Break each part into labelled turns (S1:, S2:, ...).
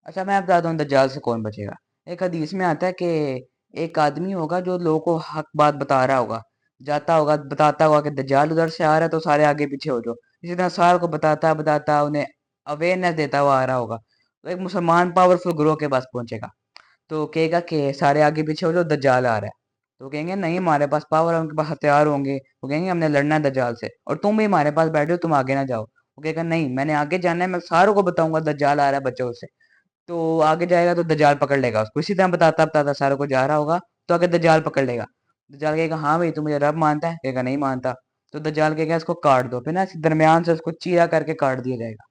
S1: اچھا میں بتاتا ہوں دجال سے کون بچے گا۔ ایک حدیث میں آتا ہے کہ ایک آدمی ہوگا جو لوگوں کو حق بات بتا رہا ہوگا، جاتا ہوگا بتاتا ہوگا کہ دجال ادھر سے آ رہا ہے تو سارے آگے پیچھے ہو جاؤ، اسی طرح سارے کو بتاتا بتاتا انہیں اویئرنیس دیتا ہوا آ رہا ہوگا، تو ایک مسلمان پاورفل گروہ کے پاس پہنچے گا، تو کہے گا کہ سارے آگے پیچھے ہو جاؤ دجال آ رہا ہے، تو کہیں گے نہیں ہمارے پاس پاور ہے، ان کے پاس ہتھیار ہوں گے، وہ کہیں گے ہم نے لڑنا ہے دجال سے، اور تم بھی ہمارے پاس بیٹھے ہو، تم آگے نہ جاؤ، وہ کہے گا نہیں میں نے آگے جانا ہے، میں ساروں کو بتاؤں گا دجال آ رہا ہے بچوں سے، تو آگے جائے گا تو دجال پکڑ لے گا اس کو، اسی طرح بتاتا بتاتا ساروں کو جا رہا ہوگا تو آگے دجال پکڑ لے گا، دجال کہے گا ہاں بھائی تو مجھے رب مانتا ہے، کہے گا نہیں مانتا، تو دجال کہے گا اس کو کاٹ دو، پھر نا اس درمیان سے اس کو چیرا کر کے کاٹ دیا جائے گا،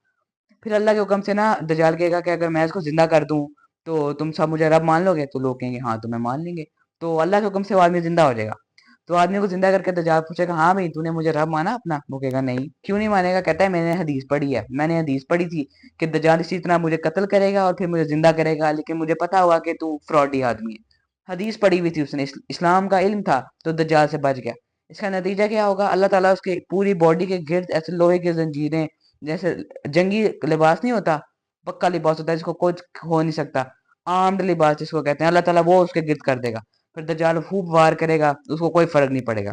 S1: پھر اللہ کے حکم سے نا دجال کہے گا کہ اگر میں اس کو زندہ کر دوں تو تم سب مجھے رب مان لو گے، تو لوگ کہیں گے ہاں تمہیں مان لیں گے، تو اللہ کے حکم سے وہ آدمی زندہ ہو جائے گا، تو آدمی کو زندہ کر کے دجال پوچھے گا ہاں بھائی تو نے مجھے رب مانا اپنا، وہ کہے گا نہیں، کیوں نہیں مانے گا، کہتا ہے میں نے حدیث پڑھی ہے، میں نے حدیث پڑھی تھی کہ دجال اسی طرح مجھے قتل کرے گا اور پھر مجھے زندہ کرے گا، لیکن مجھے پتا ہوا کہ تو فراڈی آدمی ہے، حدیث پڑھی ہوئی تھی اس نے، اسلام کا علم تھا، تو دجال سے بچ گیا، اس کا نتیجہ کیا ہوگا، اللہ تعالیٰ اس کے پوری باڈی کے گرد ایسے لوہے کی زنجیریں، جیسے جنگی لباس نہیں ہوتا، پکا لباس ہوتا ہے جس کو کچھ ہو نہیں سکتا، آرمڈ لباس جس کو کہتے ہیں، اللہ تعالیٰ وہ اس کے گرد کر دے گا، پھر دجال خوب وار کرے گا، اس کو کوئی فرق نہیں پڑے گا،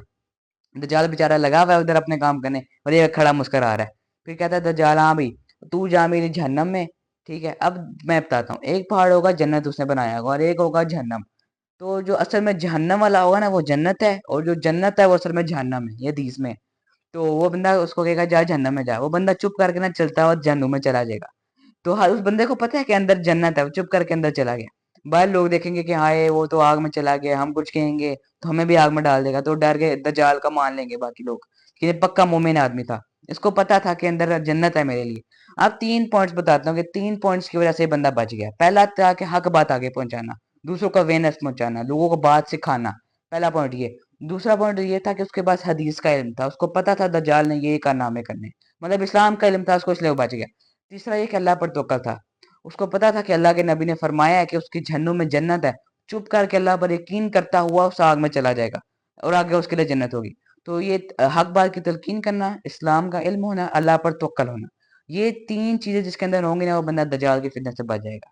S1: دجال بیچارہ لگا ہوا ہے ادھر اپنے کام کرنے، اور یہ کھڑا مسکرا رہا ہے، پھر کہتا ہے دجال ہاں بھائی تو جا میری جہنم میں، ٹھیک ہے، اب میں بتاتا ہوں، ایک پہاڑ ہوگا جنت اس نے بنایا ہوگا اور ایک ہوگا جہنم، تو جو اصل میں جہنم والا ہوگا نا وہ جنت ہے، اور جو جنت ہے وہ اصل میں جہنم ہے، یہ حدیث میں، تو وہ بندہ اس کو کہے گا جا جہنم میں جا، وہ بندہ چپ کر کے نا چلتا ہوا جہنم میں چلا جائے گا، تو ہر اس بندے کو پتہ ہے کہ اندر جنت ہے، وہ چپ کر کے اندر چلا گیا، باہر لوگ دیکھیں گے کہ ہائے وہ تو آگ میں چلا گیا، ہم کچھ کہیں گے تو ہمیں بھی آگ میں ڈال دے گا، تو ڈر کے دجال کا مان لیں گے باقی لوگ کہ یہ پکا مومن آدمی تھا، اس کو پتا تھا کہ اندر جنت ہے میرے لیے۔ اب تین پوائنٹس بتاتا ہوں کہ تین پوائنٹس کی وجہ سے یہ بندہ بچ گیا، پہلا تھا کہ حق بات آگے پہنچانا، دوسروں کو اویئرنیس پہنچانا، لوگوں کو بات سکھانا، پہلا پوائنٹ یہ، دوسرا پوائنٹ یہ تھا کہ اس کے پاس حدیث کا علم تھا، اس کو پتا تھا دجال نے یہ کارنامے کرنے، مطلب اسلام کا علم تھا اس کو، اس لیے وہ بچ گیا، تیسرا یہ کہ اللہ پر توکل تھا، اس کو پتا تھا کہ اللہ کے نبی نے فرمایا ہے کہ اس کی جہنم میں جنت ہے، چپ کر کے اللہ پر یقین کرتا ہوا اس آگ میں چلا جائے گا اور آگے اس کے لیے جنت ہوگی، تو یہ حق بات کی تلقین کرنا، اسلام کا علم ہونا، اللہ پر توکل ہونا، یہ تین چیزیں جس کے اندر ہوں گی نا وہ بندہ دجال کی فتنہ سے بچ جائے گا۔